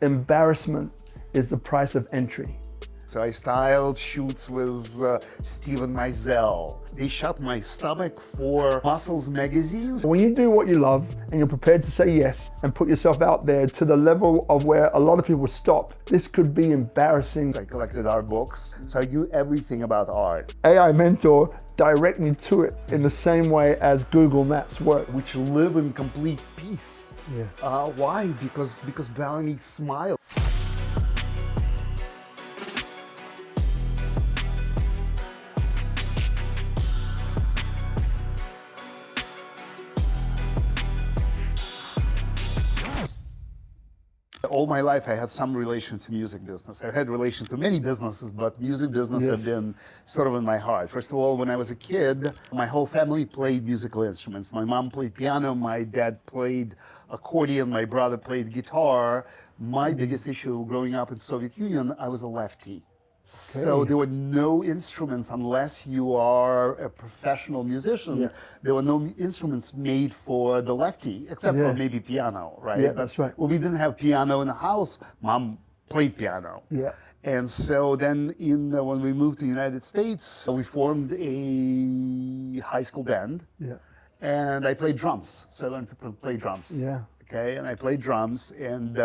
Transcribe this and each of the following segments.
Embarrassment is the price of entry. So I styled shoots with Steven Meisel. They shot my stomach for Muscles magazines. When you do what you love and you're prepared to say yes and put yourself out there to the level of where a lot of people stop, this could be embarrassing. I collected art books, so I knew everything about art. AI Mentor direct me to it in the same way as Google Maps work. Which live in complete peace. Yeah. Why? Because Bali smiled. All my life I had some relation to music business. I had relation to many businesses, but music business Yes. had been sort of in my heart. First of all, when I was a kid, my whole family played musical instruments. My mom played piano, my dad played accordion, my brother played guitar. My biggest issue growing up in Soviet Union, I was a lefty. So there were no instruments unless you are a professional musician. Yeah. There were no instruments made for the lefty, except for maybe piano, right? Yeah, that's right. Well, we didn't have piano in the house. Mom played piano. Yeah. And so then when we moved to the United States, we formed a high school band. Yeah. And I played drums. So I learned to play drums. Yeah. Okay, and I played drums. And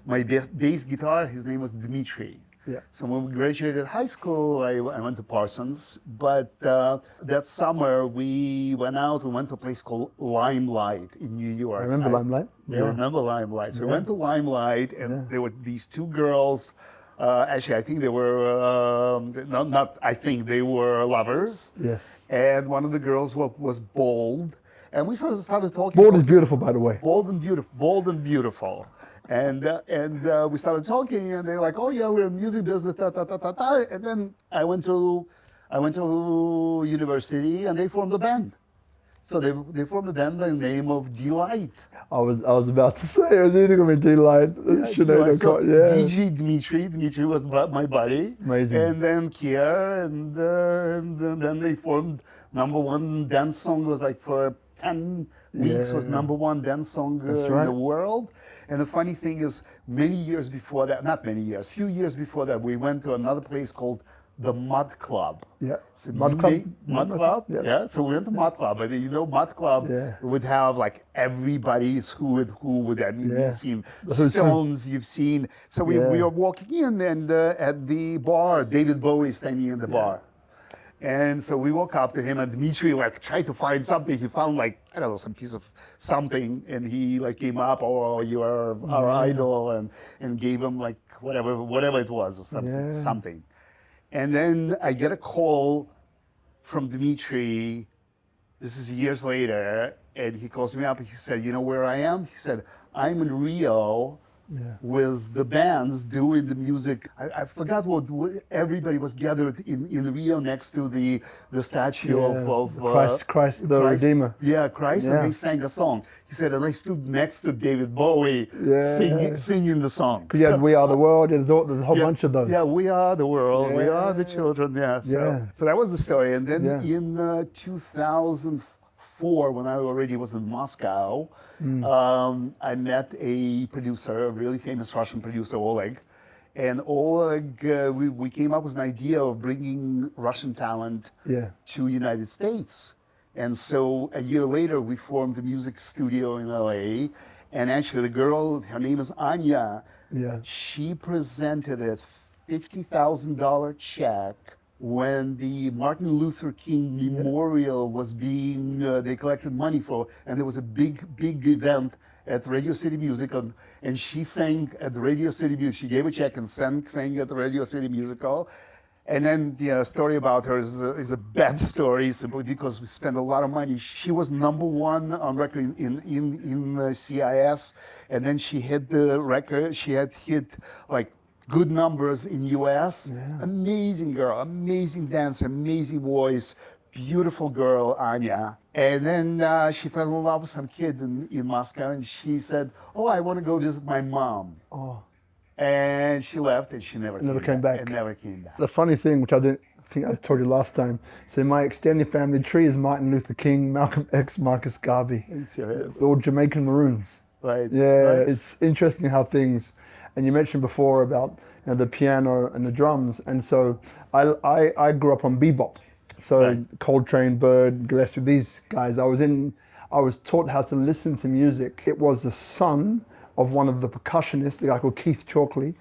my bass guitar, his name was Dmitry. Yeah. So when we graduated high school, I went to Parsons. But that summer, we went to a place called Limelight in New York. I remember Limelight. You remember Limelight. So we went to Limelight, and there were these two girls. Actually, I think they were, they were lovers. Yes. And one of the girls was bold. And we sort of started talking. Bold is beautiful, by the way. Bold and beautiful. And we started talking, and they're like, "Oh yeah, we're in the music business." And then I went to university, and they formed a band. So they formed a band by the name of Delight. I was about to say, I was either going to be Delight. So DJ Dmitry was my buddy. Amazing. And then Kier, and then they formed #1 dance song. Was like for 10 weeks was #1 dance song in the world. And the funny thing is, few years before that, we went to another place called the Mud Club. Yeah. So Mud Club? Mud Club? Yeah. Yeah. So we went to Mud Club. But Mud Club would have like everybody's who would. I mean, you've seen Stones, you've seen. So we were walking in, and at the bar, David Bowie standing in the bar. And so we walk up to him, and Dmitry tried to find something. He found some piece of something, and he came up, "Oh, you are our idol," and gave him whatever it was or something. And then I get a call from Dmitry. This is years later, and he calls me up and he said, "You know where I am?" He said, "I'm in Rio." With the bands doing the music. I forgot what everybody was gathered in Rio next to the statue of Christ the Redeemer. Yeah, Christ, and they sang a song. He said, and I stood next to David Bowie singing the song. Because We Are the World, there's a whole bunch of those. Yeah, we are the world, we are the children, So that was the story. And then in 2004, when I already was in Moscow, I met a producer, a really famous Russian producer, Oleg. And Oleg, we came up with an idea of bringing Russian talent to United States. And so a year later, we formed a music studio in LA. And actually the girl, her name is Anya, she presented a $50,000 check when the Martin Luther King Memorial was being, they collected money for, and there was a big event at Radio City Music, and she sang at the Radio City Music. She gave a check and sang at the Radio City Music Hall. And then the story about her is a bad story, simply because we spent a lot of money. She was #1 on record in CIS, and then she hit the record. She had hit good numbers in US. Amazing girl, amazing dancer, amazing voice, beautiful girl, Anya. And then she fell in love with some kid in Moscow, and she said, "Oh, I want to go visit my mom." Oh. And she left, and she never came back. And never came back. The funny thing, which I didn't think I told you last time, so my extended family tree is Martin Luther King, Malcolm X, Marcus Garvey. Are you serious? They're all Jamaican Maroons. Right. Yeah, Right. it's interesting how things, and you mentioned before about the piano and the drums, and so I grew up on bebop, so Right. Coltrane, Bird, Gillespie, these guys. I was taught how to listen to music. It was the son of one of the percussionists, a guy called Keith Chalkley,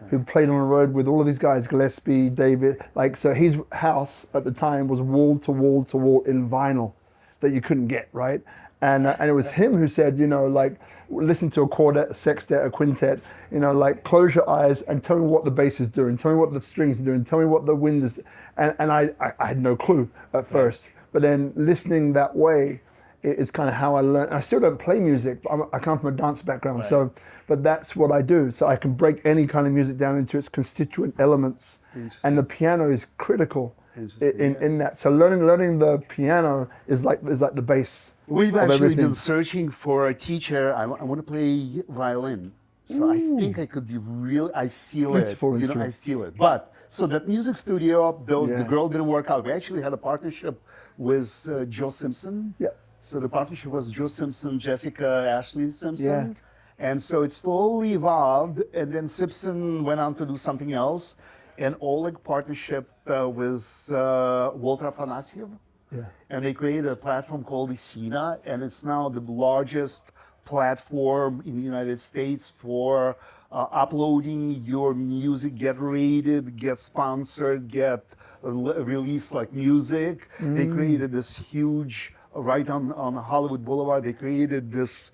who played on the road with all of these guys, Gillespie, David. Like, so his house at the time was wall to wall to wall in vinyl that you couldn't get, right? And it was him who said, like, listen to a quartet, a sextet, a quintet, like, close your eyes and tell me what the bass is doing, tell me what the strings are doing, tell me what the wind is. And I had no clue at first, but then listening that way is kind of how I learned. I still don't play music, but I come from a dance background, Right. so, but that's what I do. So I can break any kind of music down into its constituent elements, and the piano is critical in that. So learning the piano is like the base. We've of actually everything. been searching for a teacher. I want to play violin. So I think I could be real. I feel Beautiful it. I instrument. feel it. But so that music studio, though Yeah. the girl didn't work out. We actually had a partnership with Joe Simpson. Yeah. So the partnership was Joe Simpson, Jessica, Ashley Simpson. Yeah. And so it slowly evolved. And then Simpson went on to do something else. And Oleg partnership with Walter Afanasiev. Yeah. And they created a platform called Isina, and it's now the largest platform in the United States for uploading your music, get rated, get sponsored, get released like music. They created this huge, right on Hollywood Boulevard, they created this,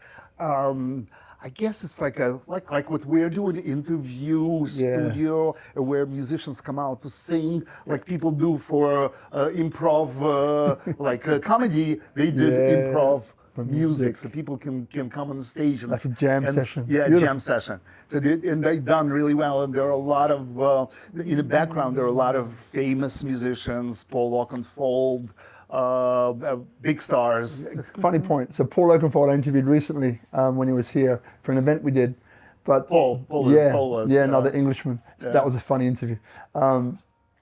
I guess it's like what we're doing, interview studio, where musicians come out to sing, like people do for improv, comedy. They did improv music, so people can come on the stage and Like a jam session. Yeah, Beautiful. jam session. So and they've done really well. And there are a lot of in the background. There are a lot of famous musicians, Paul Oakenfold, big stars. Funny point. So Paul Oakenfold I interviewed recently when he was here for an event we did. But Paul was, another Englishman. So that was a funny interview.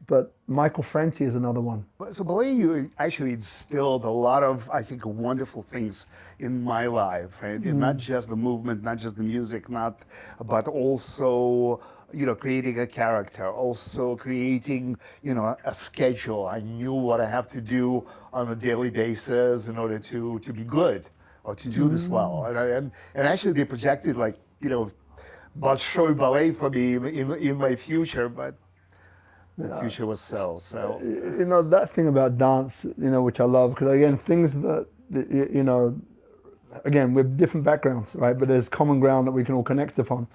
But Michael Franti is another one. So Bali actually instilled a lot of, I think, wonderful things in my life, right? And not just the movement, not just the music, but also, creating a character, also creating, a schedule. I knew what I have to do on a daily basis in order to be good or to do this well. And actually they projected Bolshoi ballet for me in my future, but the future was so. That thing about dance, which I love, because again, things that, again, we have different backgrounds, right? But there's common ground that we can all connect upon.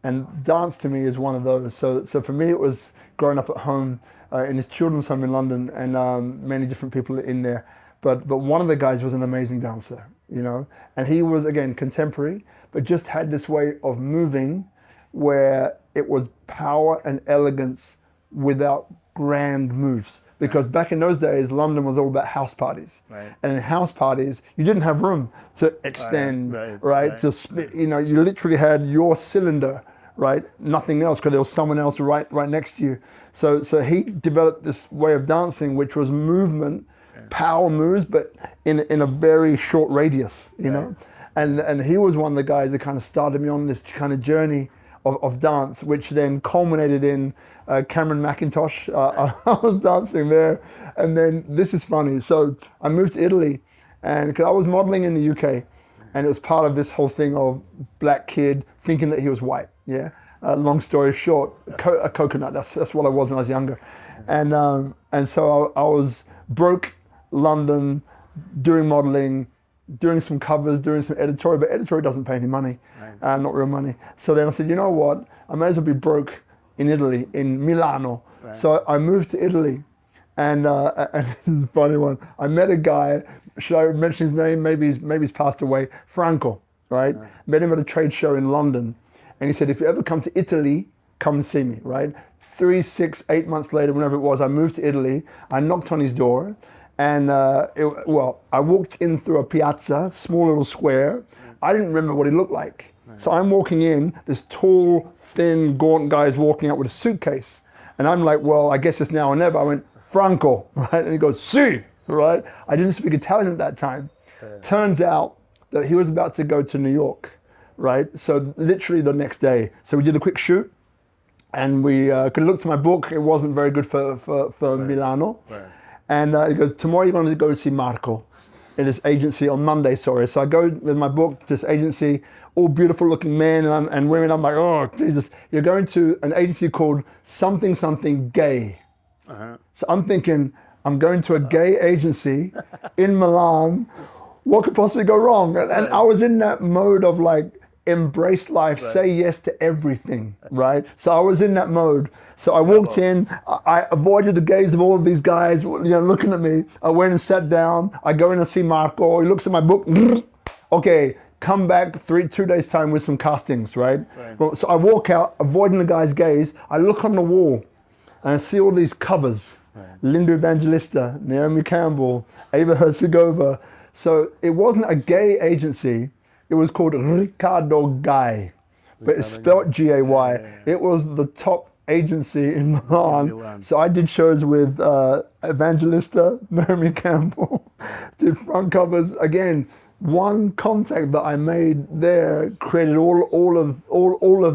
And dance to me is one of those. So for me, it was growing up at home in this children's home in London, and many different people in there. But one of the guys was an amazing dancer, and he was, again, contemporary, but just had this way of moving where it was power and elegance without grand moves. Because back in those days, London was all about house parties. Right. And in house parties, you didn't have room to extend, right? You literally had your cylinder, right? Nothing else, because there was someone else right next to you. So he developed this way of dancing, which was movement, power moves, but in a very short radius, you know? And he was one of the guys that kind of started me on this kind of journey of dance, which then culminated in Cameron McIntosh. I was dancing there. And then this is funny. So I moved to Italy, and because I was modeling in the UK, and it was part of this whole thing of black kid thinking that he was white. Yeah. Long story short, a coconut. That's what I was when I was younger. And so I was broke London, doing modeling, doing some covers, doing some editorial, but editorial doesn't pay any money, not real money. So then I said, you know what? I may as well be broke in Italy, in Milano. Right. So I moved to Italy, and this is a funny one. I met a guy, should I mention his name? Maybe he's passed away, Franco, right? Met him at a trade show in London, and he said, if you ever come to Italy, come and see me, right? 3, 6, 8 months later, whenever it was, I moved to Italy. I knocked on his door, and I walked in through a piazza, small little square. I didn't remember what he looked like. So I'm walking in, this tall, thin, gaunt guy is walking out with a suitcase. And I'm like, well, I guess it's now or never. I went, Franco, right? And he goes, si, right? I didn't speak Italian at that time. Turns out that he was about to go to New York right? So literally the next day. So we did a quick shoot, and we could look to my book. It wasn't very good for Milano. Right. And he goes, tomorrow you're going to go to see Marco in this agency on Monday, sorry. So I go with my book to this agency, all beautiful looking men and women. I'm like, oh, Jesus. You're going to an agency called something, something gay. So I'm thinking, I'm going to a gay agency in Milan. What could possibly go wrong? And I was in that mode of like, embrace life, say yes to everything, right? So I was in that mode. So I walked in, I avoided the gaze of all of these guys, looking at me. I went and sat down. I go in and see Marco. He looks at my book. Okay, come back 2 days time with some castings, right? Well, so I walk out, avoiding the guy's gaze. I look on the wall and I see all these covers. Linda Evangelista, Naomi Campbell, Ava Herzegovina. So it wasn't a gay agency. It was called Riccardo Guy, but it's spelled G-A-Y. It was the top agency in Milan. So I did shows with Evangelista, Naomi Campbell, did front covers. Again, one contact that I made there created all of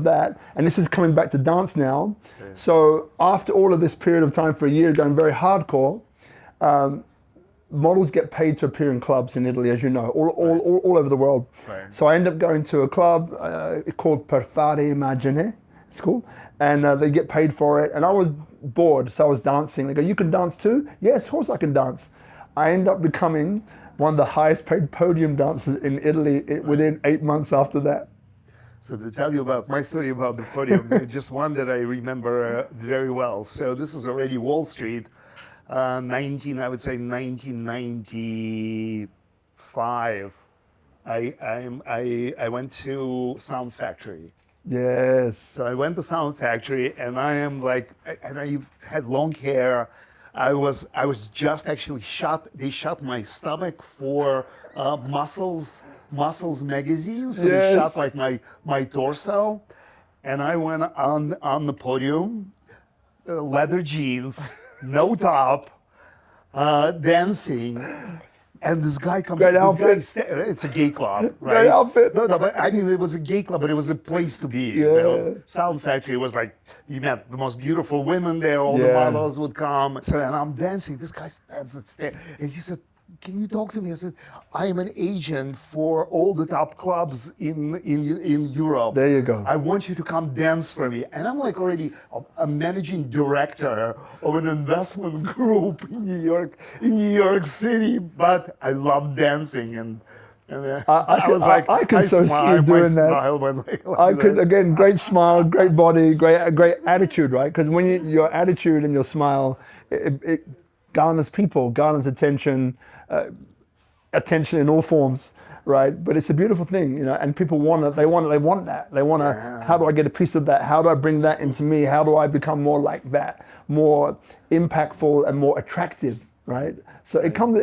that. And this is coming back to dance now. So after all of this period of time for a year going very hardcore, models get paid to appear in clubs in Italy, as you know, all over the world. So I end up going to a club called Per Fare Immagine, it's cool, and they get paid for it. And I was bored, so I was dancing. They go, you can dance too? Yes, of course I can dance. I end up becoming one of the highest paid podium dancers in Italy within 8 months after that. So to tell you about my story about the podium, just one that I remember very well. So this is already Wall Street. I would say 1995. I went to Sound Factory. Yes. So I went to Sound Factory, and I had long hair. I was just actually shot. They shot my stomach for Muscles magazine. So they shot like my torso, and I went on the podium, leather jeans. No top, dancing, and this guy comes. Great outfit. It's a gay club, right? Great outfit. No, but I mean, it was a gay club, but it was a place to be. Sound Factory was like, you met the most beautiful women there. All the models would come. So, and I'm dancing. This guy stands and stares, and he said, "Can you talk to me?" I said, "I am an agent for all the top clubs in Europe. There you go. I want you to come dance for me." And I'm like already a managing director of an investment group in New York City, but I love dancing, and I was like, I could so see you doing that. I could, again, great smile, great body, great attitude, right? Because when your attitude and your smile, it garners people, garners attention in all forms, right? But it's a beautiful thing, and people want it. They want that. They want to. How do I get a piece of that? How do I bring that into me? How do I become more like that, more impactful and more attractive, right? So it comes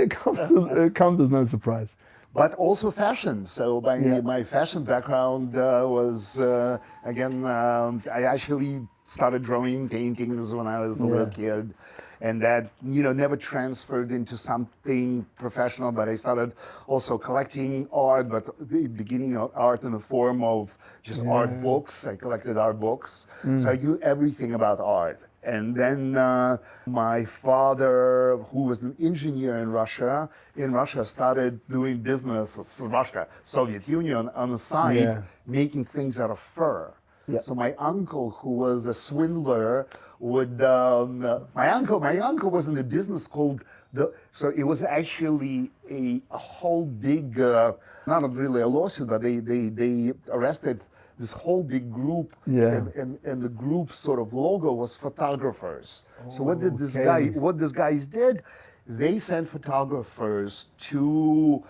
as no surprise. But also fashion. So my fashion background was again. I actually started drawing paintings when I was a little kid, and that never transferred into something professional. But I started also collecting art, but beginning art in the form of just art books. I collected art books, so I knew everything about art. And then my father, who was an engineer in Russia, started doing business, Soviet Union, on the side, making things out of fur. So my uncle, who was a swindler, would my uncle was in a business called so it was actually a whole big not really a lawsuit, but they arrested this whole big group, and the group's sort of logo was photographers. So what these guys did, they sent photographers to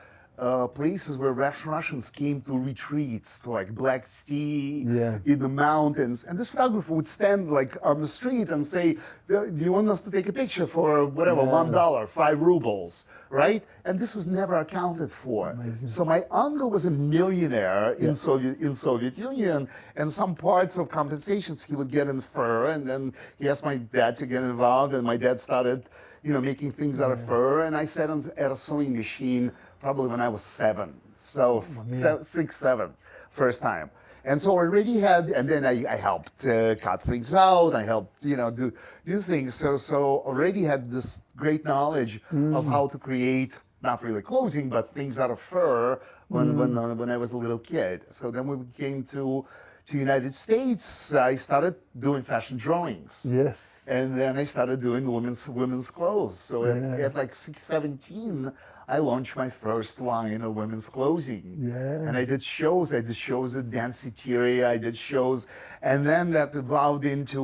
places where Russians came to retreats, to like Black Sea, in the mountains. And this photographer would stand like on the street and say, "Do you want us to take a picture for whatever, $1, 5 rubles, right?" And this was never accounted for. Amazing. So my uncle was a millionaire in Soviet Union, and some parts of compensations he would get in fur, and then he asked my dad to get involved, and my dad started, making things out of fur, and I sat at a sewing machine probably when I was 7, so 6, 7, first time. And so I already had, and then I helped cut things out. I helped, do things. So already had this great knowledge of how to create, not really clothing, but things out of fur when I was a little kid. So then when we came to United States, I started doing fashion drawings. Yes. And then I started doing women's clothes. So at like 17, I launched my first line of women's clothing. Yeah. And I did shows. I did shows at Danceteria. I did shows. And then that evolved into,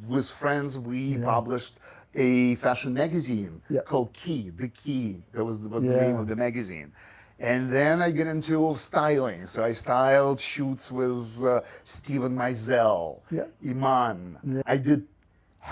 with friends, we published a fashion magazine called Key, The Key. That was the name of the magazine. And then I get into styling. So I styled shoots with Steven Meisel, Iman. Yeah. I did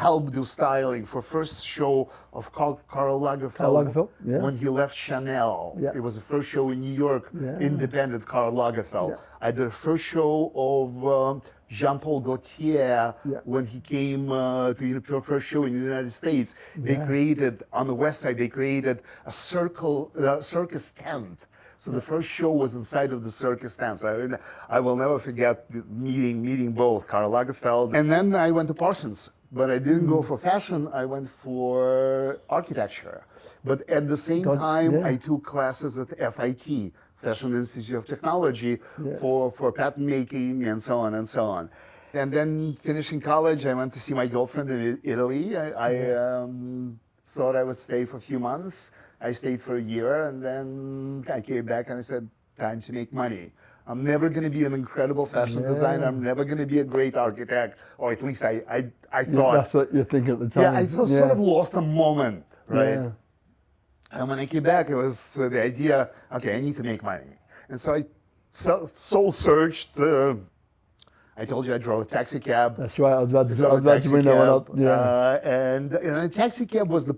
help do styling for first show of Karl Lagerfeld when he left Chanel. Yeah. It was the first show in New York, independent Karl Lagerfeld. Yeah. I did the first show of Jean-Paul Gaultier when he came to the first show in the United States. They created, on the West Side, they created a circus tent. So the first show was inside of the circus tent. So I will never forget meeting both Karl Lagerfeld. And then I went to Parsons. But I didn't go for fashion, I went for architecture. But at the same time, I took classes at FIT, Fashion Institute of Technology, for patent making and so on and so on. And then finishing college, I went to see my girlfriend in Italy. I thought I would stay for a few months. I stayed for a year, and then I came back and I said, time to make money. I'm never going to be an incredible fashion designer. I'm never going to be a great architect, or at least I thought. That's what you're thinking at the time. Yeah, I sort of lost a moment, right? Yeah. And when I came back, it was the idea, okay, I need to make money. And so I soul searched. I told you I drove a taxi cab. That's right, I was about to bring that one up. Yeah. And a taxi cab was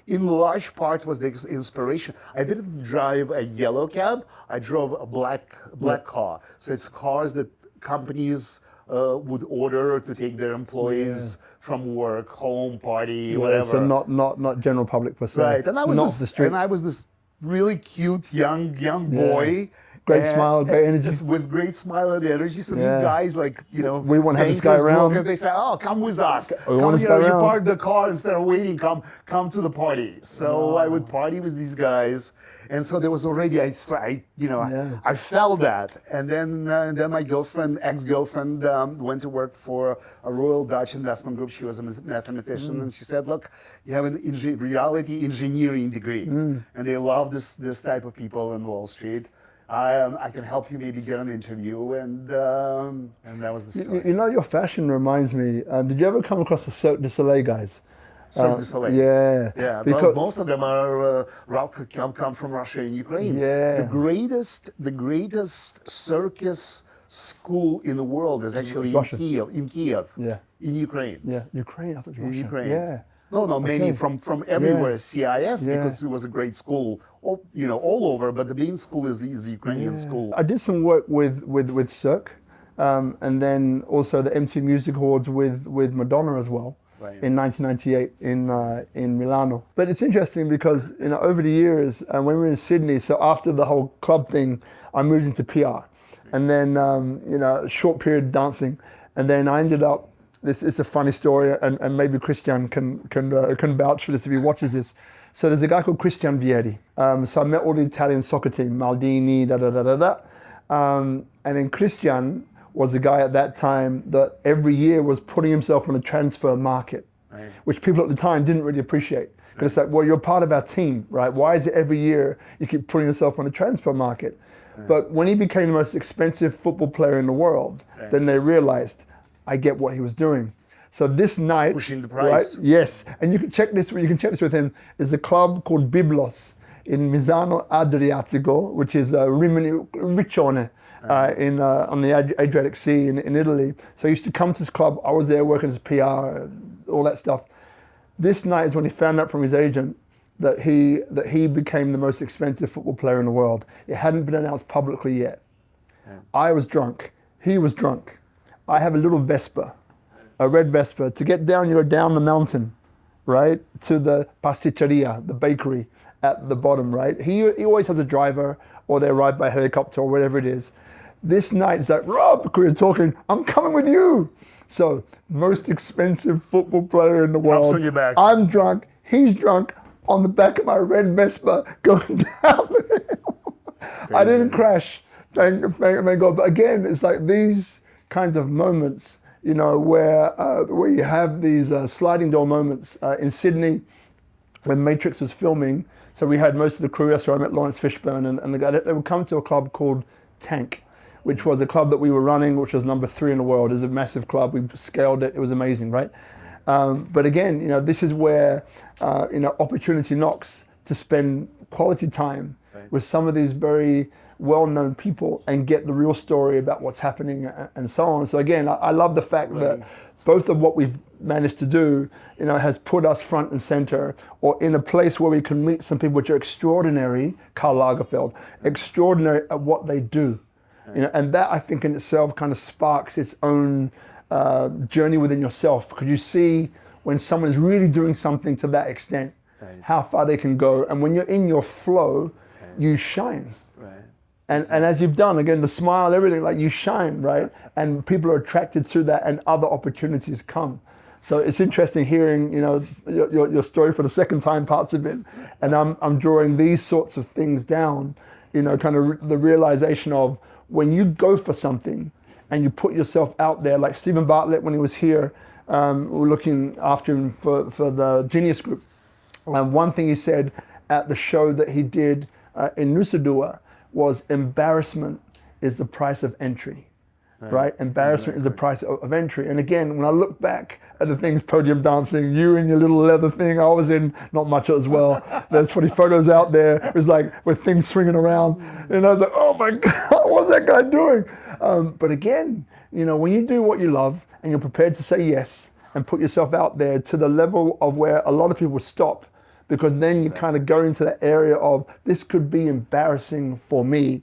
in large part was the inspiration. I didn't drive a yellow cab. I drove a black car. So it's cars that companies would order to take their employees from work, home, party, whatever. So not general public per se. Right, and I was this really cute young boy. Great smile, great energy. Just with great smile and energy. So these guys, we want to have this guy around. They say, "Oh, come with us. Come here. You park the car instead of waiting. Come to the party." So I would party with these guys, and so there was already I felt that. And then my ex-girlfriend, went to work for a Royal Dutch Investment Group. She was a mathematician, and she said, "Look, you have an reality engineering degree, and they love this type of people in Wall Street. I can help you maybe get an interview," and that was the story. Your fashion reminds me. Did you ever come across the Cirque du Soleil guys? Cirque du Soleil. Yeah. Because most of them are come from Russia and Ukraine. Yeah. The greatest circus school in the world is actually in Kiev. Yeah. In Ukraine. Yeah, Ukraine. I thought it was Russia. Ukraine. Yeah. No, many from everywhere. CIS because it was a great school, all over. But the main school is the Ukrainian school. I did some work with Cirque, and then also the MTV Music Awards with Madonna as well. Right. In 1998 in Milano. But it's interesting because over the years, when we were in Sydney, so after the whole club thing, I moved into PR, and then a short period dancing, and then I ended up. This is a funny story, and maybe Christian can vouch for this if he watches this. So there's a guy called Christian Vieri. So I met all the Italian soccer team, Maldini, and then Christian was the guy at that time that every year was putting himself on the transfer market, right, which people at the time didn't really appreciate. Because it's like, well, you're part of our team, right? Why is it every year you keep putting yourself on the transfer market? Right. But when he became the most expensive football player in the world, then they realized, I get what he was doing. So this night, pushing the price. Right? Yes, and you can check this with him. There's a club called Biblos in Misano Adriatico, which is Rimini Riccione on the Adriatic Sea in Italy. So he used to come to this club. I was there working as PR, all that stuff. This night is when he found out from his agent that he became the most expensive football player in the world. It hadn't been announced publicly yet. Yeah. I was drunk. He was drunk. I have a little Vespa, a red Vespa. To get down, you're down the mountain, right, to the pasticceria, the bakery at the bottom, right? He always has a driver, or they arrive by helicopter, or whatever it is. This night, it's like, Rob, we're talking, I'm coming with you. So, most expensive football player in the world. Hops on your back. I'm drunk, he's drunk, on the back of my red Vespa going down. I didn't crash, thank God. But again, it's like these kinds of moments, you know, where you have these sliding door moments in Sydney when Matrix was filming. So we had most of the crew. That's where I met Lawrence Fishburne, and the guy. They would come to a club called Tank, which was a club that we were running, which was number 3 in the world. It was a massive club. We scaled it. It was amazing, right? But again, you know, this is where you know, opportunity knocks to spend quality time with some of these very well-known people and get the real story about what's happening and so on. So again, I love the fact that both of what we've managed to do, you know, has put us front and center, or in a place where we can meet some people which are extraordinary. Karl Lagerfeld, extraordinary at what they do, you know, and that I think in itself kind of sparks its own journey within yourself, because you see when someone is really doing something to that extent, how far they can go, and when you're in your flow, you shine. And as you've done, again, the smile, everything, like you shine, right? And people are attracted to that, and other opportunities come. So it's interesting hearing, you know, your story for the second time, parts of it, and I'm drawing these sorts of things down, you know, kind of the realization of when you go for something and you put yourself out there, like Stephen Bartlett when he was here, we were looking after him for the Genius Group. And one thing he said at the show that he did in Nusa Dua was, embarrassment is the price of entry, right? Embarrassment is the price of entry. And again, when I look back at the things, podium dancing, you in your little leather thing, I was in, not much as well. There's funny photos out there. It was like with things swinging around. And I was like, oh my God, what's that guy doing? But again, you know, when you do what you love and you're prepared to say yes and put yourself out there to the level of where a lot of people stop, because then you kind of go into that area of, this could be embarrassing for me.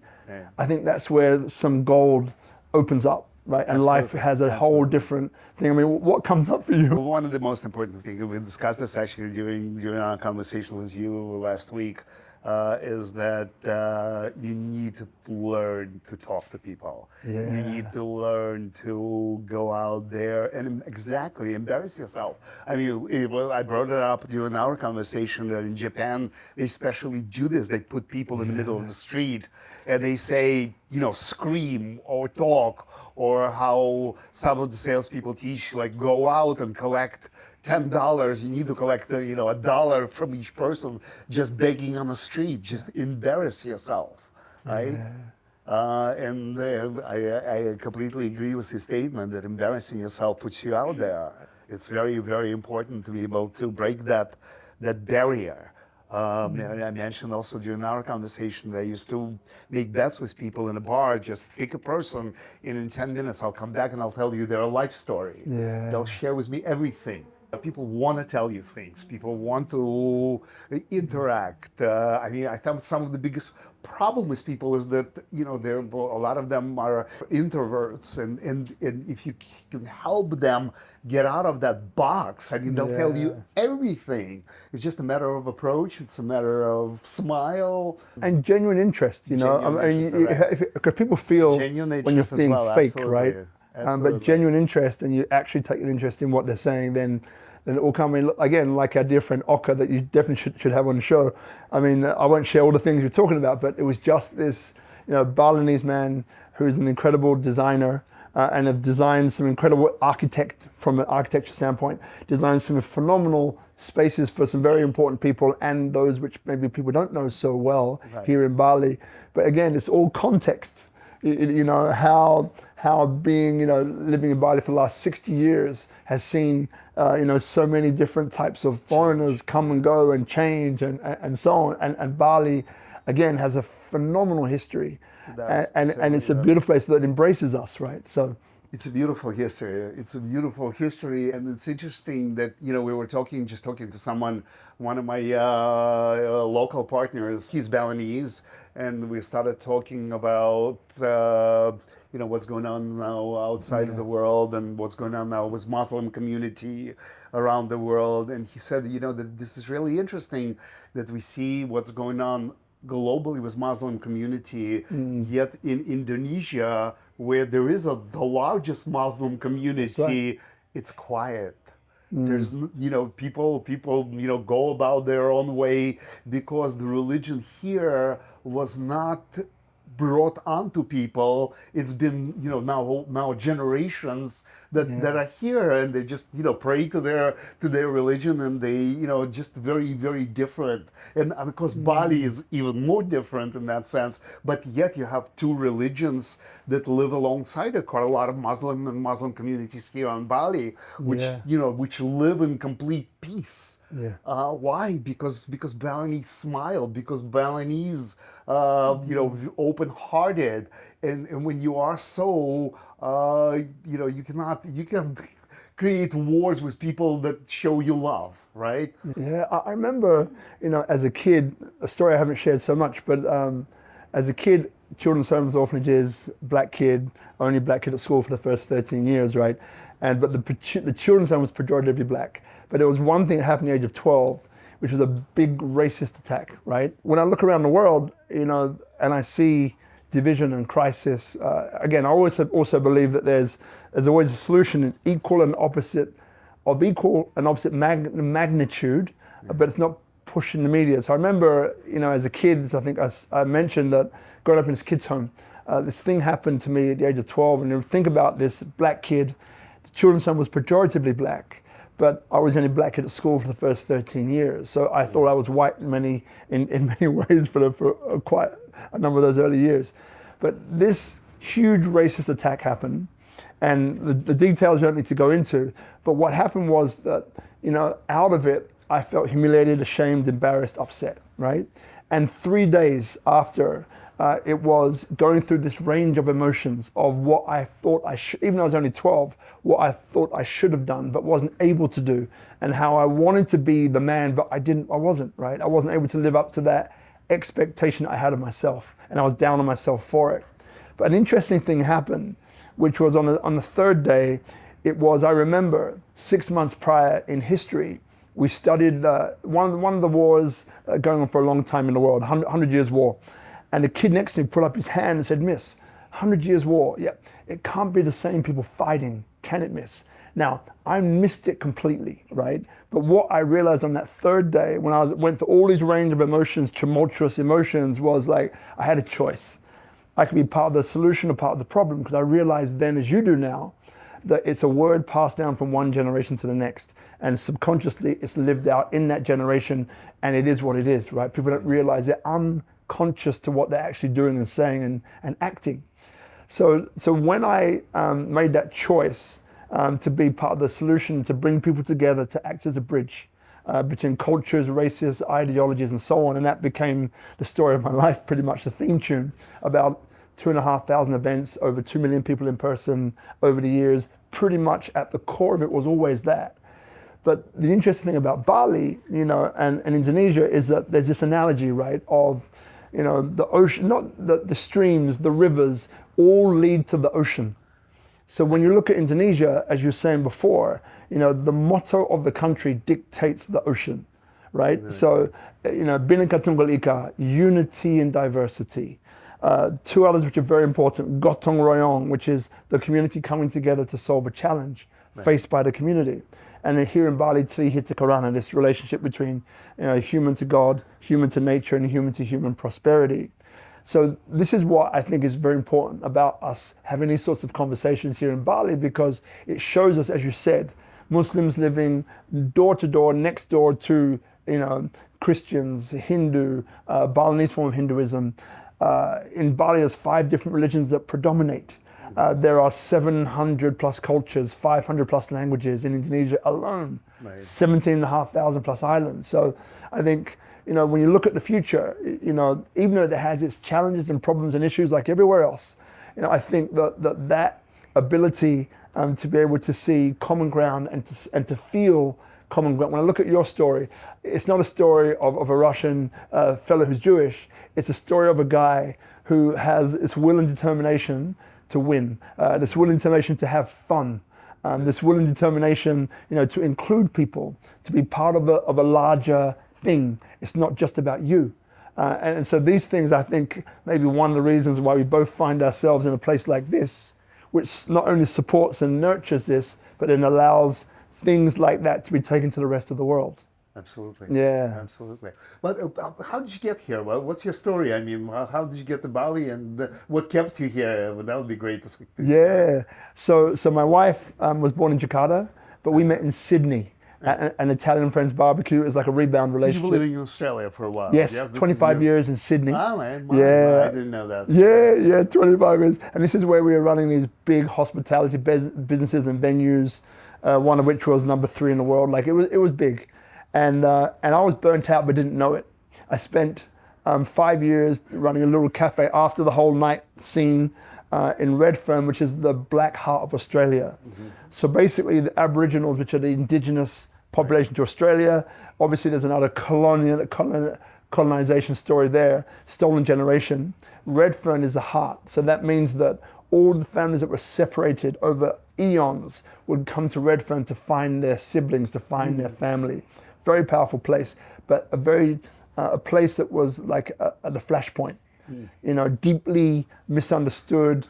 I think that's where some gold opens up, right? And life has a whole different thing. I mean, what comes up for you? One of the most important things, we discussed this actually during our conversation with you last week, is that you need to learn to talk to people. You need to learn to go out there and exactly embarrass yourself. I mean, I brought it up during our conversation that in Japan, they especially do this. They put people in the middle of the street and they say, you know, scream or talk, or how some of the salespeople teach, like, go out and collect $10. You need to collect, you know, $1 from each person, just begging on the street. Just embarrass yourself, right? I completely agree with his statement that embarrassing yourself puts you out there. It's very, very important to be able to break that barrier. I mentioned also during our conversation that I used to make bets with people in a bar, just pick a person, and in 10 minutes I'll come back and I'll tell you their life story. They'll share with me everything. People want to tell you things. People want to interact. I mean, I think some of the biggest problem with people is that, you know, a lot of them are introverts, and if you can help them get out of that box, I mean, they'll tell you everything. It's just a matter of approach. It's a matter of smile and genuine interest. You know, because people feel when you're being fake, right? But genuine interest, and you actually take an interest in what they're saying, then it will come in. Again, like our dear friend Oka that you definitely should have on the show. I mean, I won't share all the things you're talking about, but it was just this, you know, Balinese man who is an incredible designer and have designed some incredible from an architecture standpoint, designed some phenomenal spaces for some very important people and those which maybe people don't know so well here in Bali. But again, it's all context. You know, how being, you know, living in Bali for the last 60 years has seen, you know, so many different types of foreigners come and go and change and so on. And Bali, again, has a phenomenal history. And it's a beautiful place that embraces us, right? So it's a beautiful history. It's a beautiful history, and it's interesting that, you know, we were talking to someone, one of my local partners. He's Balinese, and we started talking about you know, what's going on now outside of the world, and what's going on now with Muslim community around the world. And he said, you know, that this is really interesting that we see what's going on globally with Muslim community, yet in Indonesia, where there is the largest Muslim community, it's quiet. There's, people, go about their own way because the religion here was not brought onto people. It's been, now generations that are here, and they just, pray to their religion, and they, just very, very different. And of course, Bali is even more different in that sense. But yet you have two religions that live alongside it. Quite a lot of Muslim and Muslim communities here on Bali, which which live in complete peace. Yeah. Why? Because Balinese smile, because Balinese, open-hearted, and when you are so, you can create wars with people that show you love, right? Yeah, I remember, as a kid, a story I haven't shared so much, but as a kid, children's homes, orphanages, black kid, only black kid at school for the first 13 years, right? But the children's home was pejoratively black. But there was one thing that happened at the age of 12, which was a big racist attack, right? When I look around the world, and I see division and crisis, again, I always also believe that there's always a solution in equal and opposite magnitude, but it's not pushed in the media. So I remember, as a kid, I think I mentioned that growing up in this kid's home, this thing happened to me at the age of 12, and you think about this black kid, the children's home was pejoratively black, but I was only black kid at school for the first 13 years. So I thought I was white in many ways for quite a number of those early years. But this huge racist attack happened, and the details you don't need to go into. But what happened was that, out of it, I felt humiliated, ashamed, embarrassed, upset, right? And 3 days after, it was going through this range of emotions of what I thought I should, even though I was only 12, what I thought I should have done but wasn't able to do, and how I wanted to be the man, but I wasn't, right? I wasn't able to live up to that expectation I had of myself, and I was down on myself for it. But an interesting thing happened, which was on the third day. I remember 6 months prior in history, we studied one of the wars going on for a long time in the world, 100 Years' War. And the kid next to me put up his hand and said, "Miss, 100 Years' War, yeah, it can't be the same people fighting, can it, miss?" Now, I missed it completely, right? But what I realized on that third day, when I went through all these range of emotions, tumultuous emotions, was like, I had a choice. I could be part of the solution or part of the problem, because I realized then, as you do now, that it's a word passed down from one generation to the next. And subconsciously, it's lived out in that generation, and it is what it is, right? People don't realize they're unconscious to what they're actually doing and saying and acting. So when I made that choice to be part of the solution, to bring people together, to act as a bridge between cultures, races, ideologies, and so on, and that became the story of my life, pretty much the theme tune, about 2,500 events, over 2 million people in person over the years. Pretty much at the core of it was always that. But the interesting thing about Bali, and Indonesia, is that there's this analogy, right, of, the ocean, not the streams, the rivers, all lead to the ocean. So when you look at Indonesia, as you were saying before, the motto of the country dictates the ocean, right? Yeah. So, Bhinneka Tunggal Ika, unity in diversity. Two others which are very important, Gotong Royong, which is the community coming together to solve a challenge faced by the community. And then here in Bali, Tri Hita Karana, this relationship between human to God, human to nature, and human to human prosperity. So this is what I think is very important about us having these sorts of conversations here in Bali, because it shows us, as you said, Muslims living door to door, next door to Christians, Hindu, Balinese form of Hinduism. In Bali, there's 5 different religions that predominate. There are 700 plus cultures, 500 plus languages in Indonesia alone, 17,500 plus islands. So I think, when you look at the future, even though it has its challenges and problems and issues like everywhere else, I think that ability to be able to see common ground and to feel common ground. When I look at your story, it's not a story of a Russian fellow who's Jewish. It's a story of a guy who has this will and determination to win, this will and determination to have fun, this will and determination, to include people, to be part of a larger thing. It's not just about you. And so these things, I think, maybe one of the reasons why we both find ourselves in a place like this, which not only supports and nurtures this, but then allows things like that to be taken to the rest of the world. Absolutely. Yeah. Absolutely. But how did you get here? Well, what's your story? I mean, how did you get to Bali, and what kept you here? That would be great to speak to. Yeah. So my wife was born in Jakarta, but we met in Sydney at an Italian friend's barbecue. It was like a rebound relationship. So you were living in Australia for a while? Yes, 25 years in Sydney. Ah, man. Yeah. I didn't know that. Yeah, 25 years. And this is where we were running these big hospitality businesses and venues, one of which was number 3 in the world. Like it was big. And I was burnt out but didn't know it. I spent 5 years running a little cafe after the whole night scene in Redfern, which is the black heart of Australia. Mm-hmm. So basically the Aboriginals, which are the indigenous population to Australia, obviously there's another colonization story there, stolen generation. Redfern is the heart. So that means that all the families that were separated over eons would come to Redfern to find their siblings, to find their family. Very powerful place, but a place that was like the flashpoint, deeply misunderstood,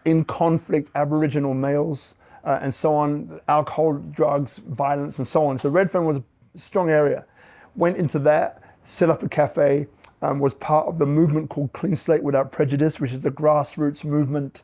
in conflict Aboriginal males, and so on, alcohol, drugs, violence, and so on. So Redfern was a strong area. Went into that, set up a cafe, was part of the movement called Clean Slate Without Prejudice, which is a grassroots movement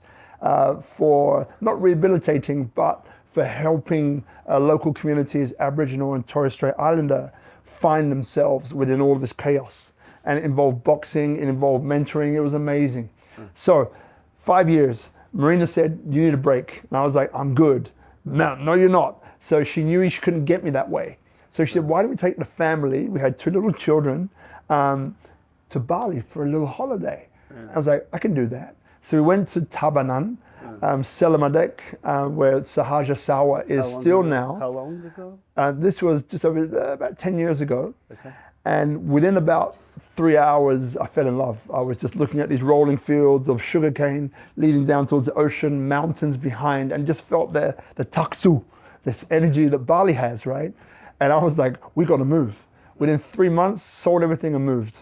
for not rehabilitating, but for helping local communities, Aboriginal and Torres Strait Islander, find themselves within all of this chaos. And it involved boxing, it involved mentoring, it was amazing. So 5 years, Marina said, you need a break. And I was like, I'm good. No, you're not. So she knew she couldn't get me that way. So she said, why don't we take the family, we had 2 little children, to Bali for a little holiday. I was like, I can do that. So we went to Tabanan, Selamadek, where Sahaja Sawa is still now. How long ago? This was just over about 10 years ago. Okay. And within about 3 hours, I fell in love. I was just looking at these rolling fields of sugarcane leading down towards the ocean, mountains behind, and just felt the taksu, this energy that Bali has, right? And I was like, we got to move. Within 3 months, sold everything and moved,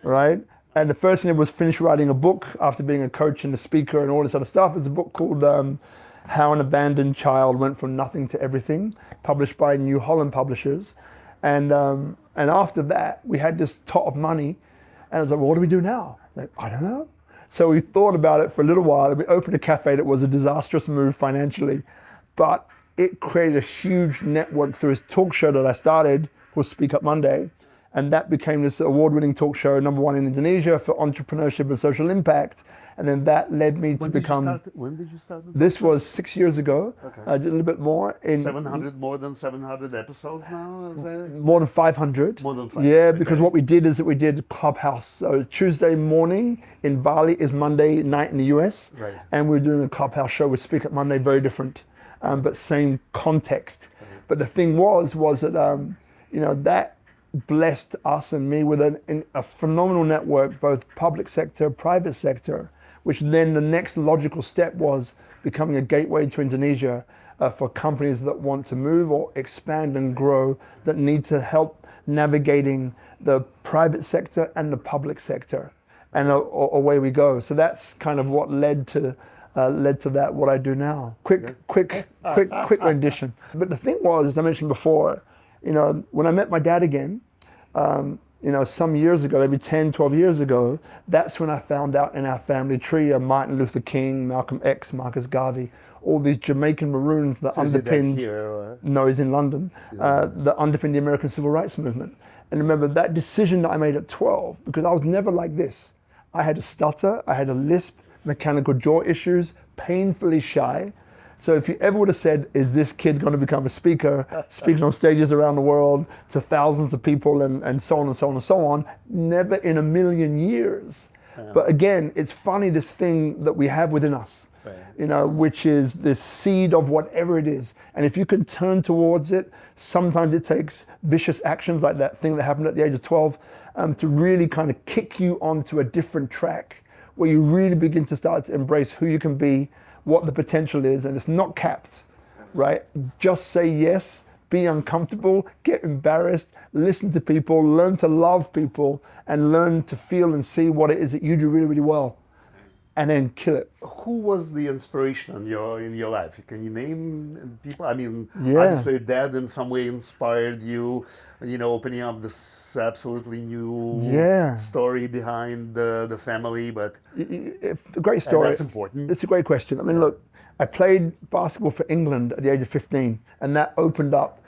right? And the first thing was finish writing a book after being a coach and a speaker and all this other stuff. It's a book called How an Abandoned Child Went from Nothing to Everything, published by New Holland Publishers. And after that, we had this tot of money. And I was like, well, what do we do now? Like, I don't know. So we thought about it for a little while. And we opened a cafe that was a disastrous move financially. But it created a huge network through his talk show that I started called Speak Up Monday. And that became this award-winning talk show, #1 in Indonesia for entrepreneurship and social impact. And then that led me to become... When did you start? This was 6 years ago. Okay. I did a little bit more. More than 700 episodes now? Is that... More than 500. More than 500. Yeah, because what we did is that we did Clubhouse. So Tuesday morning in Bali is Monday night in the US. Right. And we're doing a Clubhouse show with Speak Up Monday, very different, but same context. Right. But the thing was that, that blessed us and me with a phenomenal network, both public sector, private sector, which then the next logical step was becoming a gateway to Indonesia for companies that want to move or expand and grow, that need to help navigating the private sector and the public sector. And away we go. So that's kind of what led to that, what I do now. Quick rendition. But the thing was, as I mentioned before, when I met my dad again, some years ago, maybe 10, 12 years ago, that's when I found out in our family tree of Martin Luther King, Malcolm X, Marcus Garvey, all these Jamaican Maroons that underpinned... No, he's in London. That underpinned the American Civil Rights Movement. And remember that decision that I made at 12, because I was never like this. I had a stutter, I had a lisp, mechanical jaw issues, painfully shy. So if you ever would have said, is this kid going to become a speaker, speaking on stages around the world to thousands of people and so on and so on and so on, never in a million years. Yeah. But again, it's funny, this thing that we have within us, right, which is this seed of whatever it is. And if you can turn towards it, sometimes it takes vicious actions like that thing that happened at the age of 12 to really kind of kick you onto a different track where you really begin to start to embrace who you can be, what the potential is, and it's not capped, right? Just say yes, be uncomfortable, get embarrassed, listen to people, learn to love people, and learn to feel and see what it is that you do really, really well, and then kill it. Who was the inspiration in your life? Can you name people? I mean, Yeah. obviously your dad in some way inspired you, opening up this absolutely new story behind the family, but It's a great story. that's important. It's a great question. I mean, look, I played basketball for England at the age of 15, and that opened up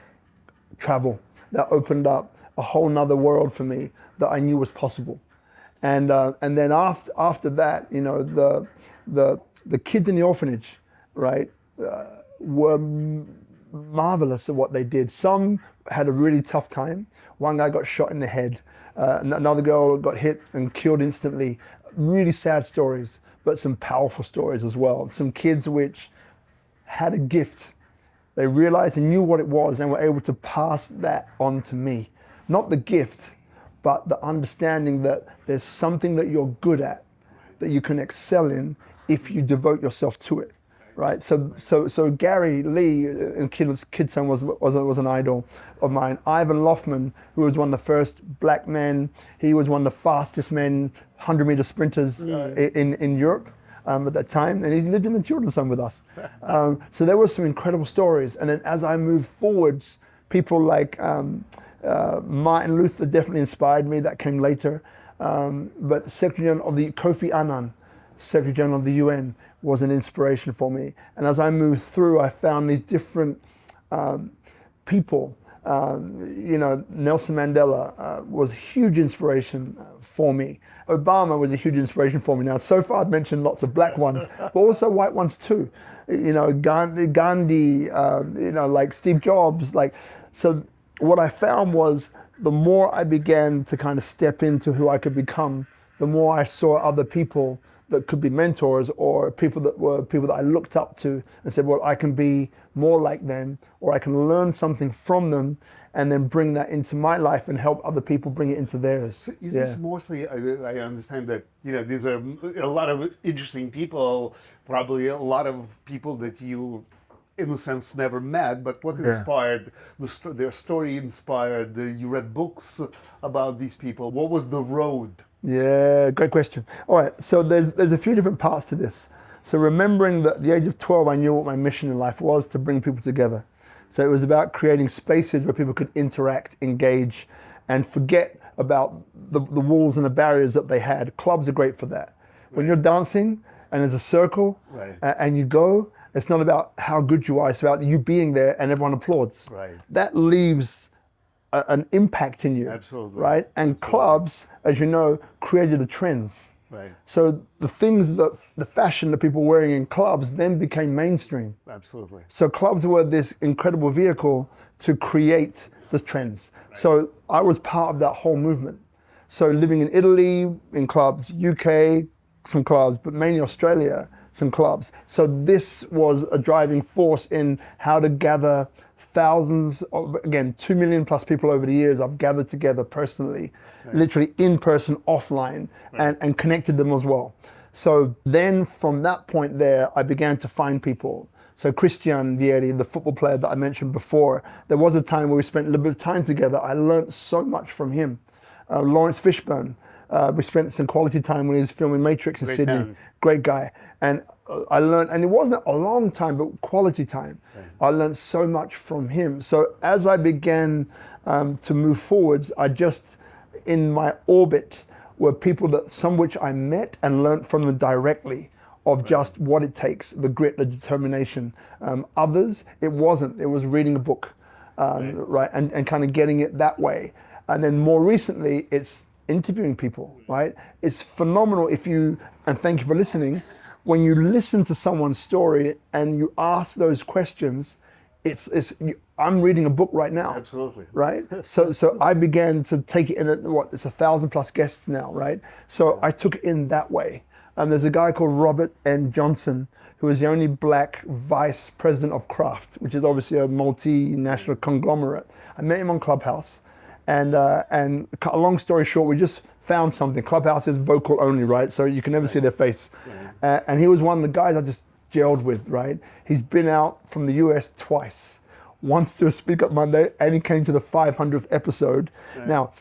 travel. That opened up a whole nother world for me that I knew was possible. And then after that, the kids in the orphanage, right, were marvelous at what they did. Some had a really tough time. One guy got shot in the head. Another girl got hit and killed instantly. Really sad stories, but some powerful stories as well. Some kids which had a gift. They realized and knew what it was and were able to pass that on to me. Not the gift, but the understanding that there's something that you're good at, that you can excel in if you devote yourself to it, right? So Gary Lee, and Kid Son was an idol of mine. Ivan Loftman, who was one of the first black men, he was one of the fastest men, 100-meter sprinters in Europe at that time, and he lived in the children's home with us. So there were some incredible stories. And then as I moved forwards, people like Martin Luther definitely inspired me. That came later. But Secretary General of the Kofi Annan, Secretary General of the UN, was an inspiration for me. And as I moved through, I found these different people. Nelson Mandela was a huge inspiration for me. Obama was a huge inspiration for me. Now, so far I've mentioned lots of black ones, but also white ones too. Gandhi, like Steve Jobs, so. What I found was the more I began to kind of step into who I could become, the more I saw other people that could be mentors or people that I looked up to and said, well, I can be more like them, or I can learn something from them and then bring that into my life and help other people bring it into theirs. So is this mostly, I understand that, these are a lot of interesting people, probably a lot of people that you in a sense never met, but what inspired their story inspired you read books about these people. What was the road? Yeah, great question. All right, so there's a few different parts to this. So remembering that at the age of 12 I knew what my mission in life was, to bring people together. So it was about creating spaces where people could interact, engage, and forget about the walls and the barriers that they had. Clubs are great for that. When you're dancing and there's a circle and you go, it's not about how good you are, it's about you being there and everyone applauds. Right. That leaves an impact in you. Absolutely. Right? And clubs, as you know, created the trends. Right. So the things the fashion that people were wearing in clubs then became mainstream. Absolutely. So clubs were this incredible vehicle to create the trends. Right. So I was part of that whole movement. So living in Italy, in clubs, UK, some clubs, but mainly Australia, some clubs. So this was a driving force in how to gather thousands of, again, 2 million plus people over the years I've gathered together personally, literally in person, offline, and connected them as well. So then from that point there, I began to find people. So Christian Vieri, the football player that I mentioned before, there was a time where we spent a little bit of time together. I learned so much from him. Lawrence Fishburne, we spent some quality time when he was filming Matrix in Sydney. Great guy. And I learned, and it wasn't a long time, but quality time. I learned so much from him. So as I began to move forwards, in my orbit were people that some which I met and learned from them directly of just what it takes, the grit, the determination. Others, it wasn't. It was reading a book, right? And kind of getting it that way. And then more recently, it's interviewing people, right? It's phenomenal and thank you for listening, when you listen to someone's story and you ask those questions, I'm reading a book right now. Absolutely. Right? So I began to take it in, it's 1,000 plus guests now, right? So I took it in that way. There's a guy called Robert Ian Bonnick, who is the only black vice president of Kraft, which is obviously a multinational conglomerate. I met him on Clubhouse. And a long story short, we just found something. Clubhouse is vocal only, right? So you can never see their face. And he was one of the guys I just gelled with, right? He's been out from the US twice. wants to speak up Monday, and he came to the 500th episode. Right. Now,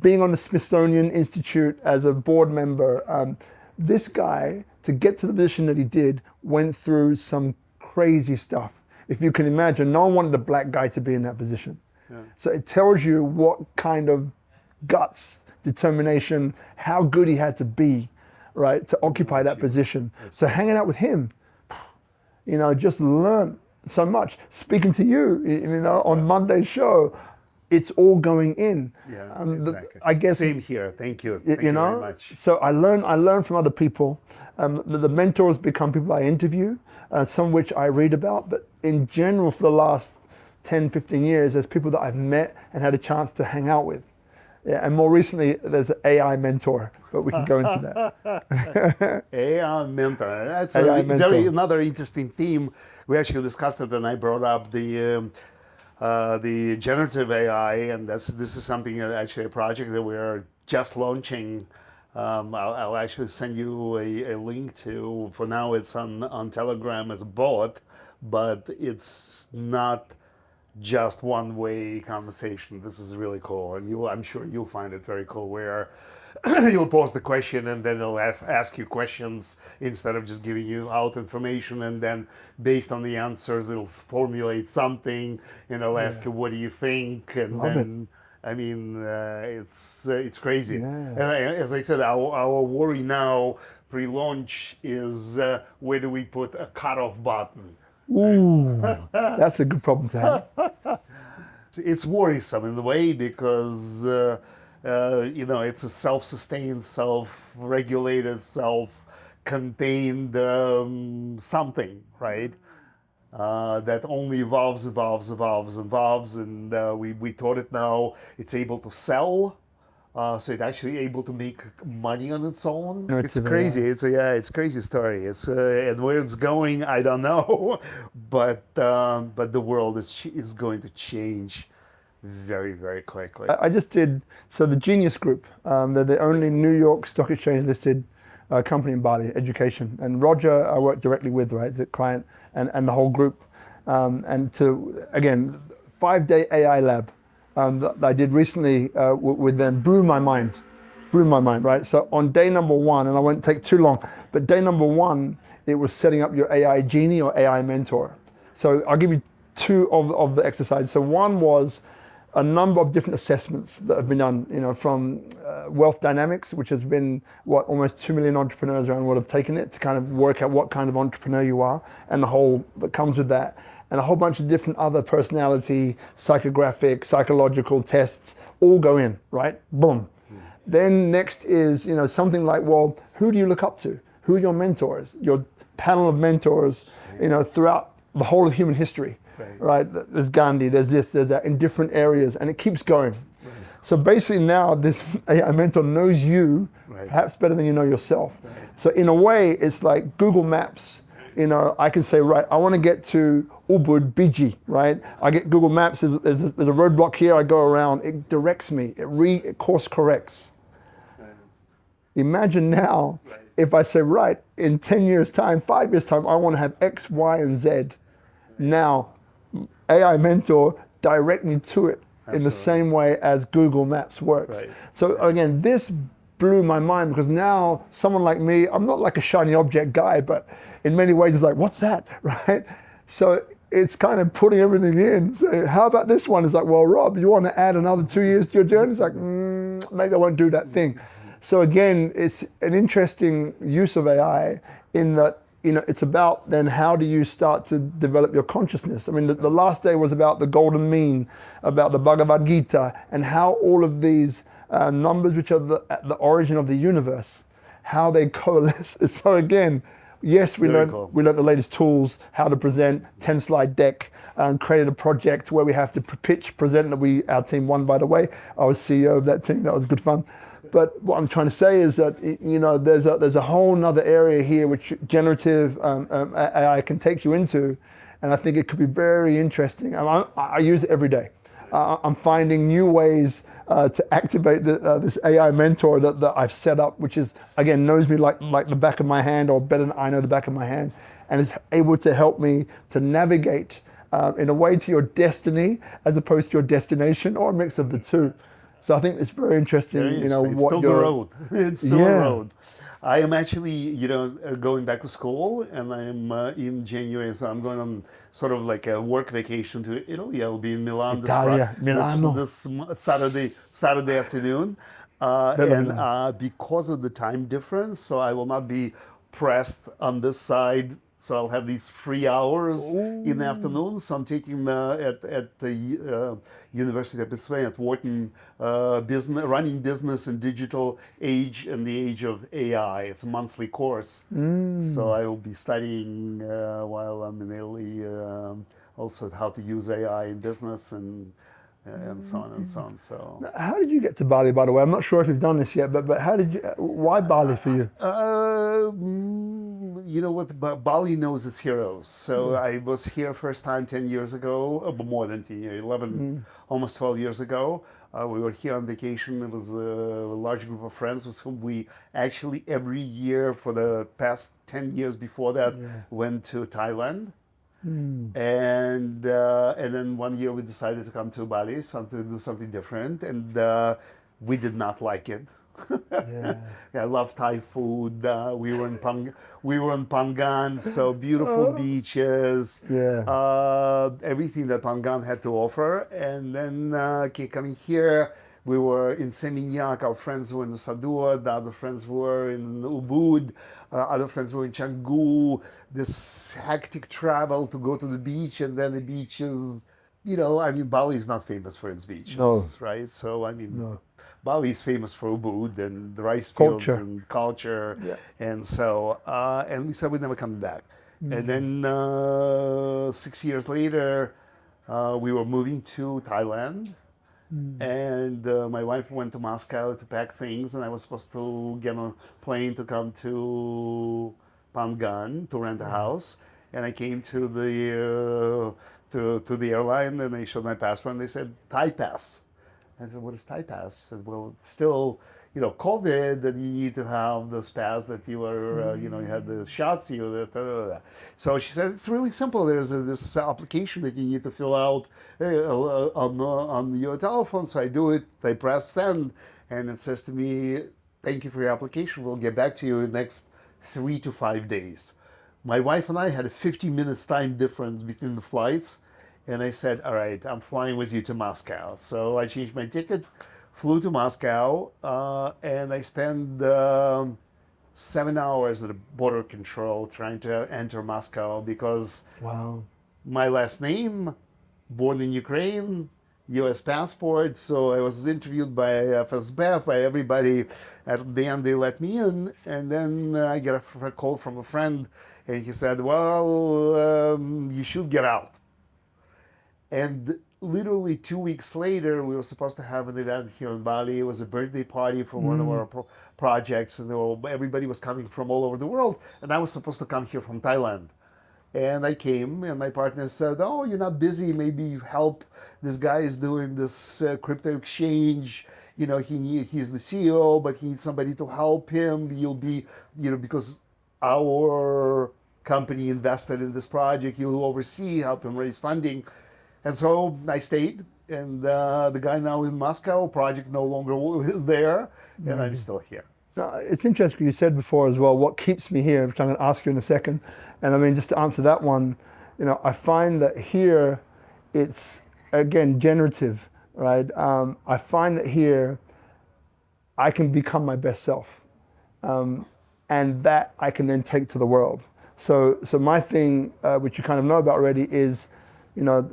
being on the Smithsonian Institute as a board member, this guy, to get to the position that he did, went through some crazy stuff. If you can imagine, no one wanted a black guy to be in that position. Yeah. So it tells you what kind of guts, determination, how good he had to be, right, to occupy that position. So hanging out with him, just learn so much. Speaking to you, on Monday's show, it's all going in. Yeah, exactly. I guess same here. Thank you. Thank you very much. So I learn from other people. The mentors become people I interview, some of which I read about. But in general, for the last 10, 15 years, there's people that I've met and had a chance to hang out with. Yeah, and more recently, there's an AI mentor, but we can go into that. AI mentor. That's another interesting theme. We actually discussed it, and I brought up the generative AI, and this is something actually a project that we're just launching. I'll actually send you a link to. For now, it's on Telegram as a bot, but it's not just one-way conversation. This is really cool, and I'm sure you'll find it very cool, where you'll pose the question and then it'll ask you questions instead of just giving you out information, and then based on the answers it'll formulate something, and it'll ask you, what do you think? And then it's crazy. And as I said, our worry now pre-launch is where do we put a cutoff button? Ooh, that's a good problem to have. It's worrisome in a way, because it's a self-sustained, self-regulated, self-contained something, right? That only evolves, and we taught it now. It's able to sell. So it's actually able to make money on its own. It's crazy. It's a crazy story. And where it's going, I don't know, but the world is going to change very, very quickly. I just did the Genius Group. They're the only New York Stock Exchange listed company in Bali, education. And Roger, I work directly with, right, the client and the whole group. And to again, 5-day AI lab. That I did recently with them blew my mind, right? So on day number 1, and I won't take too long, but day number 1, it was setting up your AI genie or AI mentor. So I'll give you 2 of the exercises. So one was a number of different assessments that have been done, from wealth dynamics, which has been almost 2 million entrepreneurs around the world have taken it to kind of work out what kind of entrepreneur you are and the whole that comes with that. And a whole bunch of different other personality, psychographic, psychological tests all go in, right? Boom. Then next is, something like, well, who do you look up to? Who are your mentors? Your panel of mentors, throughout the whole of human history, right? There's Gandhi, there's this, there's that, in different areas, and it keeps going. Right. So basically now this AI mentor knows you perhaps better than you know yourself. Right. So in a way, it's like Google Maps. I can say, right, I want to get to Ubud, Biji, right? I get Google Maps, there's a roadblock here, I go around, it directs me, it course corrects. Right. Imagine now, if I say, right, in 10 years time, 5 years time, I want to have X, Y, and Z. Right. Now, AI Mentor, direct me to it. Absolutely. In the same way as Google Maps works. Right. So again, this blew my mind, because now someone like me, I'm not like a shiny object guy, but in many ways it's like, what's that, right? So it's kind of putting everything in. So how about this one? It's like, well, Rob, you want to add another 2 years to your journey? It's like, maybe I won't do that thing. So again, it's an interesting use of AI in that, it's about then how do you start to develop your consciousness? I mean, the last day was about the golden mean, about the Bhagavad Gita, and how all of these numbers, which are at the origin of the universe, how they coalesce. So again, yes, we learned the latest tools, how to present, 10-slide deck, and created a project where we have to present that our team won, by the way. I was CEO of that team, that was good fun. But what I'm trying to say is that, there's a whole nother area here which generative AI can take you into, and I think it could be very interesting. I use it every day. I'm finding new ways to activate this AI mentor that I've set up, which is, again, knows me like the back of my hand, or better than I know the back of my hand, and is able to help me to navigate in a way to your destiny as opposed to your destination, or a mix of the two. So I think it's very interesting. It's still the road. It's still a road. I am actually, going back to school, and I'm in January, so I'm going on sort of like a work vacation to Italy. I'll be in Milan this Saturday afternoon, and because of the time difference, so I will not be pressed on this side. So I'll have these free hours in the afternoon. So I'm taking at the University of Pennsylvania at Wharton running business in digital age and the age of AI. It's a monthly course. So I will be studying while I'm in Italy also how to use AI in business and so on and so on. So how did you get to Bali, by the way? I'm not sure if you've done this yet, but how did you? Why Bali for you? You know what? Bali knows its heroes. So I was here first time 10 years ago, more than 10 years, 11, almost 12 years ago. We were here on vacation. It was a large group of friends with whom we actually every year for the past 10 years before that went to Thailand. And then one year we decided to come to Bali, to do something different, and we did not like it. I love Thai food. We were in Phangan, so beautiful beaches, everything that Phangan had to offer. And then coming here, we were in Seminyak, our friends were in Nusa the other friends were in Ubud, other friends were in Canggu. This hectic travel to go to the beach, and then the beaches, Bali is not famous for its beaches, right? So, Bali is famous for Ubud and the rice fields and culture. And so, and we said we'd never come back. And then 6 years later, we were moving to Thailand. And my wife went to Moscow to pack things, and I was supposed to get on a plane to come to Phangan to rent a house. And I came to the airline, and they showed my passport, and they said Thai pass. I said, "What is Thai pass?" I said, "Well, it's still, COVID, and you need to have this pass that you were, you had the shots." So she said, "It's really simple. There's this application that you need to fill out on your telephone." So I do it. I press send, and it says to me, "Thank you for your application. We'll get back to you in the next 3 to 5 days." My wife and I had a 50 minutes time difference between the flights. And I said, "All right, I'm flying with you to Moscow." So I changed my ticket, flew to Moscow, and I spent 7 hours at the border control trying to enter Moscow because my last name, born in Ukraine, U.S. passport. So I was interviewed by FSB, by everybody. At the end, they let me in. And then I get a call from a friend, and he said, "Well, you should get out." And literally 2 weeks later, we were supposed to have an event here in Bali. It was a birthday party for one of our projects, and everybody was coming from all over the world. And I was supposed to come here from Thailand. And I came, and my partner said, "Oh, you're not busy. Maybe you help. This guy is doing this crypto exchange. He's the CEO, but he needs somebody to help him. You'll be, because our company invested in this project. You'll oversee, help him raise funding." And so I stayed, and the guy now in Moscow, project no longer is there, and I'm still here. So it's interesting, you said before as well, what keeps me here, which I'm going to ask you in a second. And just to answer that one, I find that here it's, again, generative, right? I find that here I can become my best self, and that I can then take to the world. So my thing, which you kind of know about already, is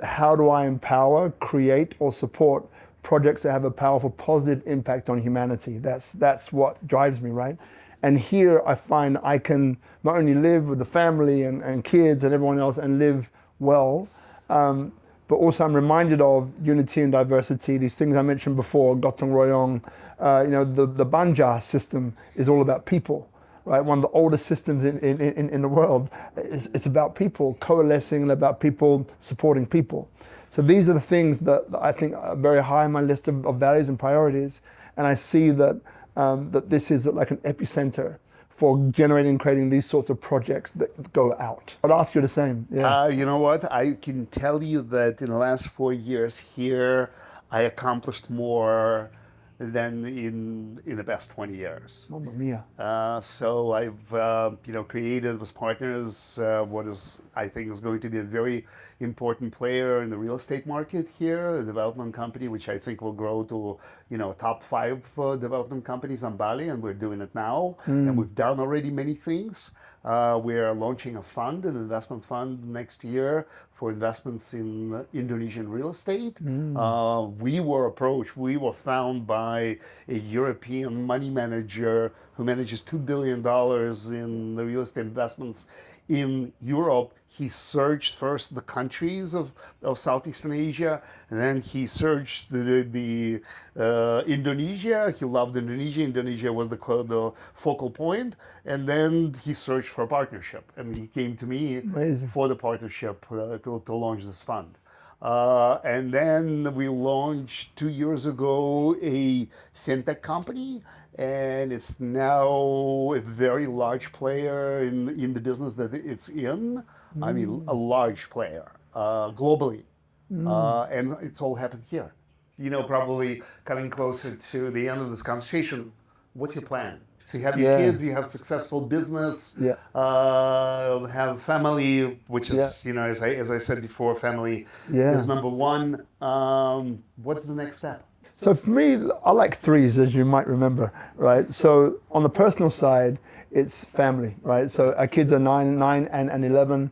how do I empower, create, or support projects that have a powerful, positive impact on humanity? That's what drives me, right? And here I find I can not only live with the family and kids and everyone else and live well, but also I'm reminded of unity and diversity, these things I mentioned before, Gotong Royong. The Banja system is all about people. Right, one of the oldest systems in the world. It's about people coalescing and about people supporting people. So these are the things that I think are very high on my list of values and priorities. And I see that that this is like an epicenter for generating and creating these sorts of projects that go out? I'd ask you the same. Yeah. You know what? I can tell you that in the last 4 years here, I accomplished more than in the past 20 years. Mamma mia. So I've created with partners what is, I think, is going to be a very important player in the real estate market here, a development company which I think will grow to top 5 development companies on Bali, and we're doing it now. And we've done already many things. We are launching a fund, an investment fund next year for investments in Indonesian real estate. We were found by a European money manager who manages $2 billion in the real estate investments in Europe. He searched first the countries of Southeastern Asia, and then he searched the Indonesia. He loved Indonesia. Indonesia was the focal point, and then he searched for a partnership, and he came to me Amazing. for the partnership to launch this fund. And then we launched 2 years ago a fintech company, and it's now a very large player in the business that it's in. I mean, a large player globally. And it's all happened here. Probably coming closer to the end of this conversation, what's your plan? So you have your kids, you have successful business, have family, which is, as I said before, family is number one. What's the next step? So for me, I like threes, as you might remember, right? So on the personal side, it's family, right? So our kids are 9 and 11.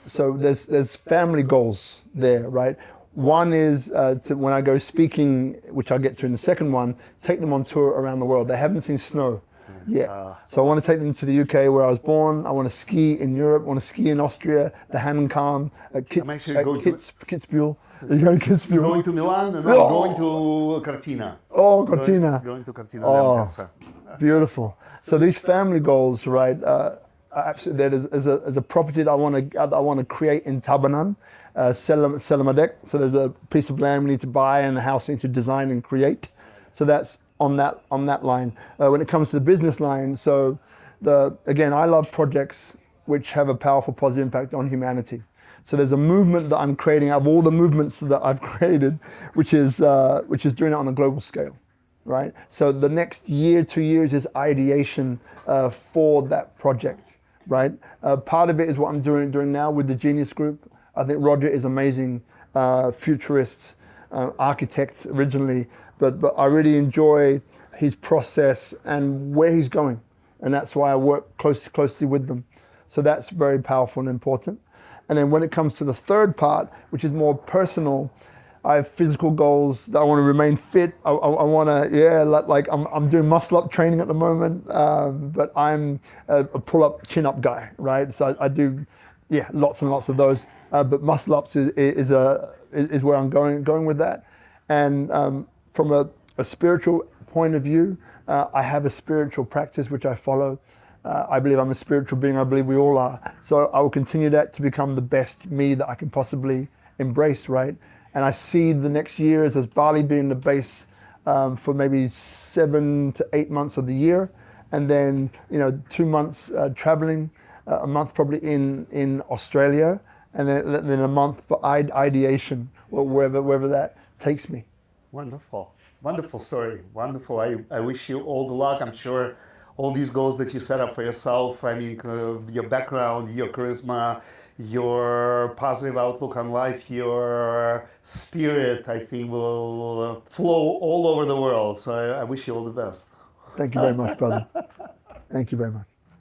So there's family goals there, right? One is when I go speaking, which I'll get to in the second one, take them on tour around the world. They haven't seen snow yet. So I want to take them to the UK where I was born. I want to ski in Europe. I want to ski in Austria, the Hahnenkamm, Kitzbühel. Are you going to Kitzbühel? Going to Milan and going to Cortina. Oh, Cortina. Going to Cortina. Oh, beautiful. So these family goals, right? Absolutely. There's a property that I want to create in Tabanan, Selamadek. So there's a piece of land we need to buy and a house we need to design and create. So that's on that line. When it comes to the business line, so again, I love projects which have a powerful positive impact on humanity. So there's a movement that I'm creating out of all the movements that I've created, which is doing it on a global scale, right? So the next year, 2 years is ideation for that project, right? Part of it is what I'm doing now with the Genius Group. I think Roger is amazing, futurist, architect originally, but I really enjoy his process and where he's going, and that's why I work closely with them. So that's very powerful and important. And then when it comes to the third part, which is more personal, I have physical goals that I want to remain fit. I want to, I'm doing muscle up training at the moment, but I'm a pull up, chin up guy, right? So I do, lots and lots of those. But muscle ups is where I'm going with that. And from a spiritual point of view, I have a spiritual practice which I follow. I believe I'm a spiritual being. I believe we all are. So I will continue that to become the best me that I can possibly embrace, right? And I see the next years as Bali being the base for maybe 7 to 8 months of the year. And then, 2 months traveling, a month probably in Australia, and then a month for ideation, or wherever that takes me. Wonderful. Wonderful story. Wonderful. I wish you all the luck. I'm sure all these goals that you set up for yourself, I mean, your background, your charisma, your positive outlook on life, your spirit, I think will flow all over the world. So I wish you all the best. Thank you very much, brother. Thank you very much.